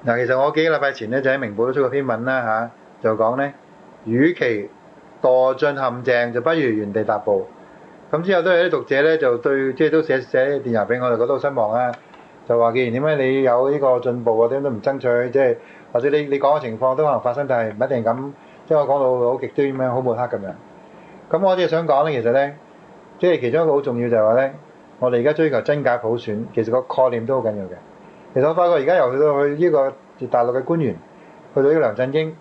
嗱，其實我幾個禮拜前咧就喺明報都出過篇文啦就講咧，與其墮進陷阱，就不如原地踏步。咁之後都有啲讀者咧就對，即係都寫電郵俾我，就覺得好失望啦。就話既然點解你有呢個進步，點解都唔爭取？即係或者你講嘅情況都可能發生，但係唔一定咁，即係我講到好極端咁樣，好抹黑咁樣。咁我只係想講咧，其實咧，即係其中一個好重要就係話咧，我哋而家追求真假普選，其實個概念都好緊要嘅。其實我發覺而家由去到去呢個大陸嘅官員，去到呢個梁振英，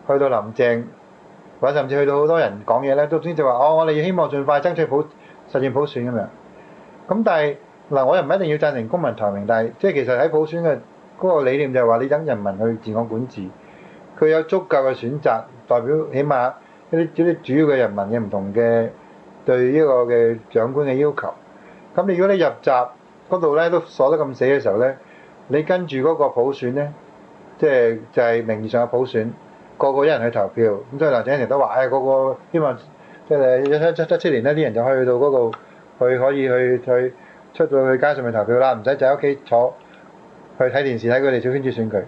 去到林鄭，或者甚至去到好多人講嘢咧，都先至話我哋希望盡快爭取實現普選咁樣。咁但係嗱，我又唔一定要贊成公民提名，但係即係其實喺普選嘅嗰個理念就係話，你等人民去自我管治，佢有足夠嘅選擇，代表起碼一啲主要嘅人民嘅唔同嘅對呢個嘅長官嘅要求。咁如果你入閘嗰度咧都鎖得咁死嘅時候咧，你跟住嗰個普選咧，即係就係名義上嘅普選，個個一人去投票。咁所以梁振英成日都話，個個希望即係17年咧，啲人就可以去到嗰度，可以去出到去街上面投票啦，唔使就喺屋企坐去睇電視睇佢哋小圈子選舉。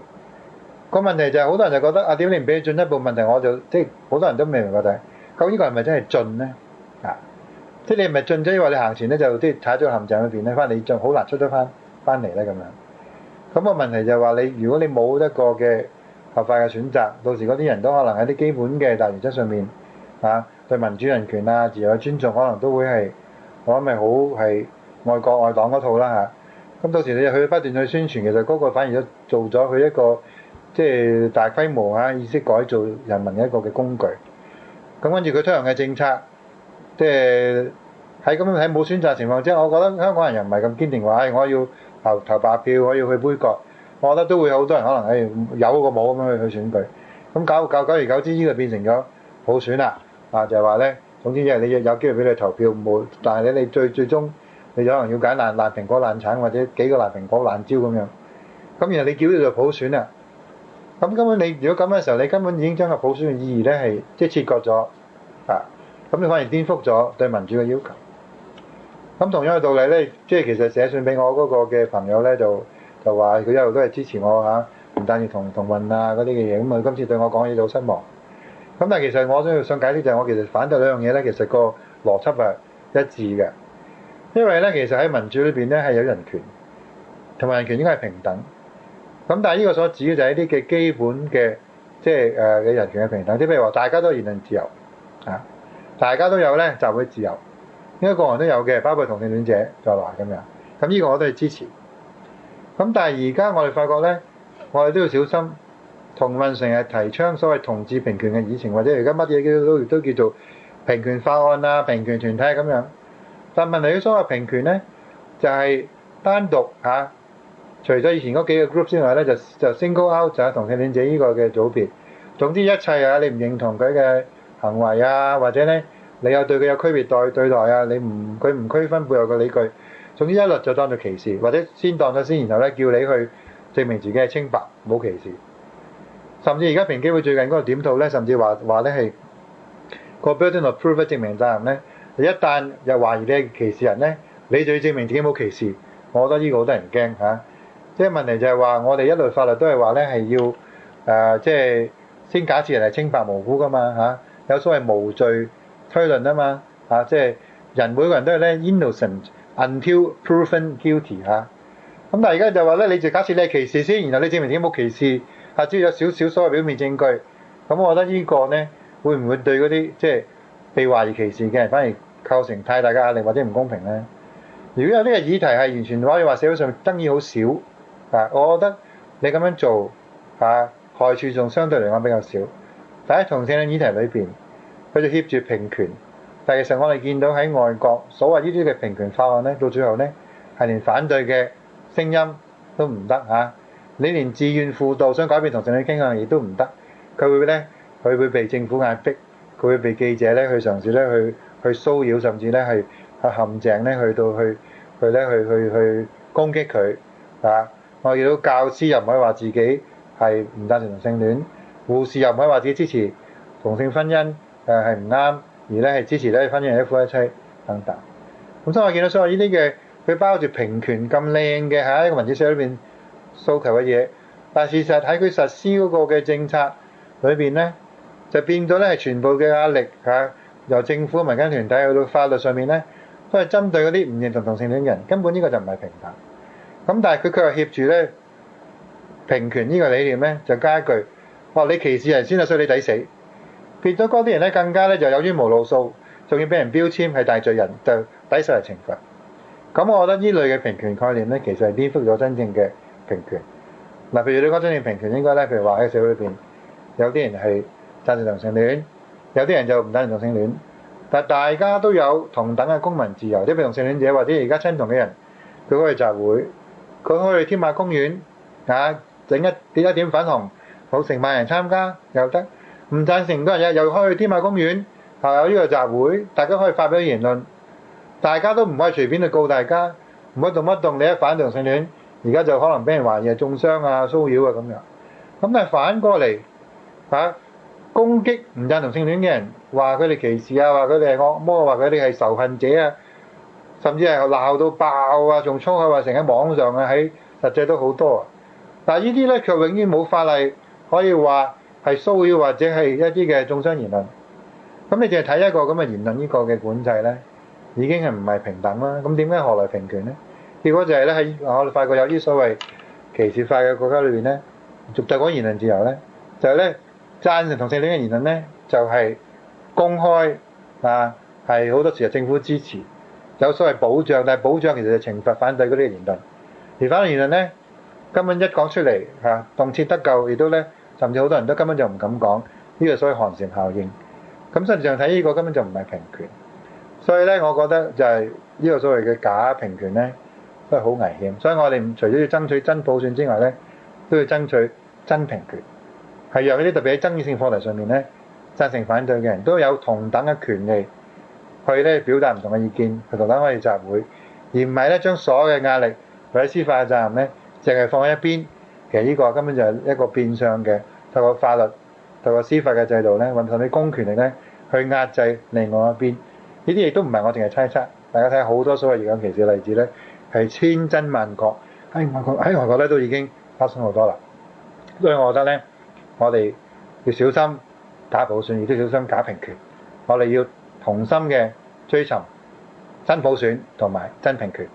個問題就係好多人就覺得點解你唔俾佢進一步？問題我就即係好多人都未明覺得，究竟呢個係咪真係進咧？即係你係咪進咗？抑或你行前咧就即係踩咗個陷阱裏邊咧，翻你就好難出得翻嚟咧咁樣。咁個問題就係話如果你冇一個嘅合法嘅選擇，到時嗰啲人都可能喺啲基本嘅大原則上面對民主人權自由嘅尊重，可能都會係我諗咪好係愛國愛黨嗰套啦咁到時你就去不斷去宣傳，其實嗰個反而都做咗佢一個即係大規模意識改造人民嘅一個嘅工具。咁跟住佢推行嘅政策，即係喺冇選擇情況之下，我覺得香港人又唔係咁堅定話，我要投白票，我要去杯葛。我覺得都會有好多人可能有個冇咁樣去選舉。咁久而久之，呢個變成咗普選啦。就係話咧，總之因為你有機會俾你投票，冇，但係你最終你可能要揀爛蘋果爛橙或者幾個爛蘋果爛蕉咁樣。咁然後你叫佢做普選啦。咁根本你如果咁嘅時候，你根本已經將個普選嘅意義咧係即係切割咗咁你反而顛覆咗對民主嘅要求。咁同樣嘅道理咧，即係其實寫信俾我嗰個嘅朋友咧，就話佢一路都係支持我唔單止同運嗰啲嘅嘢。咁今次對我講嘢就好失望。咁但係其實我都想解釋就係我其實反對兩樣嘢咧，其實個邏輯係一致嘅。因為咧，其實喺民主裏邊咧係有人權，同埋人權應該係平等。咁但係呢個所指嘅就係一啲嘅基本嘅即係嘅人權嘅平等，即係譬如話大家都有言論自由大家都有咧集會自由，應該個人都有嘅，包括同性戀者在內咁樣。咁呢個我都係支持。咁但係而家我哋發覺咧，我哋都要小心。同運成日提倡所謂同志平權嘅議程，或者而家乜嘢都叫做平權法案平權團體咁樣。但問題嘅所謂平權咧，就係單獨除咗以前嗰幾個 group 之外咧，就 single out 就係同性戀者呢個嘅組別。總之一切你唔認同佢嘅行為或者咧你有對佢有區別對待佢唔區分背後嘅理據。總之一律就當作歧視，或者先當咗先，然後咧叫你去證明自己係清白，冇歧視。甚至而家平機會最近嗰個點套咧，甚至話咧係個 burden of proof 證明責任咧，一旦又懷疑你係歧視人咧，你就要證明自己冇歧視。我覺得呢個好得人驚即係問題就係話，我哋一律法律都係話咧係要即係先假設人係清白無辜噶嘛有所謂無罪推論啊嘛即係人每個人都係咧 innocent until proven guilty 咁但係而家就話咧，你就假設你係歧視先，然後你證明自己冇歧視。只要有少少所謂表面證據，咁我覺得呢個呢會唔會對嗰啲即係被懷疑歧視嘅人反而構成太大嘅壓力或者唔公平呢？如果有呢個議題係完全可以話社會上爭議好少我覺得你咁樣做害處仲相對嚟講比較少。但喺同性戀議題裏邊，佢就協住平權，但係其實我哋見到喺外國所謂呢啲嘅平權法案呢，到最後呢係連反對嘅聲音都唔得你連自願輔導想改變同性戀傾向亦都唔得，佢會被政府壓迫，佢會被記者咧去嘗試咧去騷擾，甚至咧係陷阱咧去攻擊佢我見到教師又唔可以話自己係唔贊成同性戀，護士又唔可以話自己支持同性婚姻係唔啱，而咧係支持咧婚姻係一夫一妻等等。咁所以我見到所有呢啲嘅佢包住平權咁靚嘅一個民主社會裏邊訴求嘅嘢，但事實喺佢實施嗰個嘅政策裏邊咧，就變咗咧係全部嘅壓力嚇，由政府、民間團體去到法律上面咧，都係針對嗰啲唔認同同性戀嘅人，根本呢個就唔係平等。咁但係佢卻係挾住咧平權呢個理念咧，就加一句：哇！你歧視人先啊，所以你抵死。變咗嗰啲人咧更加咧就有冤無路訴，仲要俾人標籤係大罪人，就抵受嚟懲罰。咁我覺得呢類嘅平權概念咧，其實係顛覆咗真正嘅平權。嗱，譬如你講真正平權應該咧，譬如話喺社會裏邊，有啲人係贊成同性戀，有啲人就唔贊成同性戀，但係大家都有同等嘅公民自由。即係譬如同性戀者或者而家親同嘅人，佢可以集會，佢可以去天馬公園整一點粉紅，好成萬人參加又得。唔贊成嗰人又可以去天馬公園，有呢個集會，大家可以發表言論，大家都唔可以隨便去告大家，唔可以動不動你一反同性戀，而家就可能俾人懷疑係中傷啊、騷擾啊咁樣。咁但係反過嚟攻擊唔贊同性戀嘅人，話佢哋歧視啊，話佢哋係惡魔，話佢哋係仇恨者啊，甚至係鬧到爆啊，仲粗口話成喺網上啊，喺實際都好多啊。但係呢啲咧卻永遠冇法例可以話係騷擾或者係一啲嘅中傷言論。咁你淨係睇一個咁嘅言論呢個嘅管制咧，已經係唔係平等啦？咁點解何來平權咧？結果就係咧喺我哋發覺有啲所謂歧視化嘅國家裏邊咧，就講言論自由咧，就係咧贊成同性戀嘅言論咧，就係公開係好多時候政府支持，有所謂保障，但係保障其實係懲罰反對嗰啲言論。而反對言論咧，根本一講出嚟動輒得咎，亦都咧甚至好多人都根本就唔敢講，呢個所謂寒蟬效應。咁實際上睇呢個根本就唔係平權，所以咧我覺得就係呢個所謂嘅假平權咧，都係好危險。所以我哋除咗要爭取真普選之外咧，都要爭取真平權，係讓呢啲特別喺爭議性課題上面咧，贊成反對嘅人都有同等嘅權利去咧表達唔同嘅意見，去同等可以集會，而唔係咧將所有嘅壓力或者司法嘅責任咧，淨係放喺一邊。其實呢個根本就係一個變相嘅透過法律、透過司法嘅制度咧，運用啲公權力咧去壓制另外一邊。呢啲亦都唔係我淨係猜測，大家睇好多所謂異樣歧視嘅例子咧，係千真萬確，喺外國咧都已經發生好多啦。所以我覺得咧，我哋要小心假普選，亦都小心假平權。我哋要同心嘅追尋真普選同埋真平權。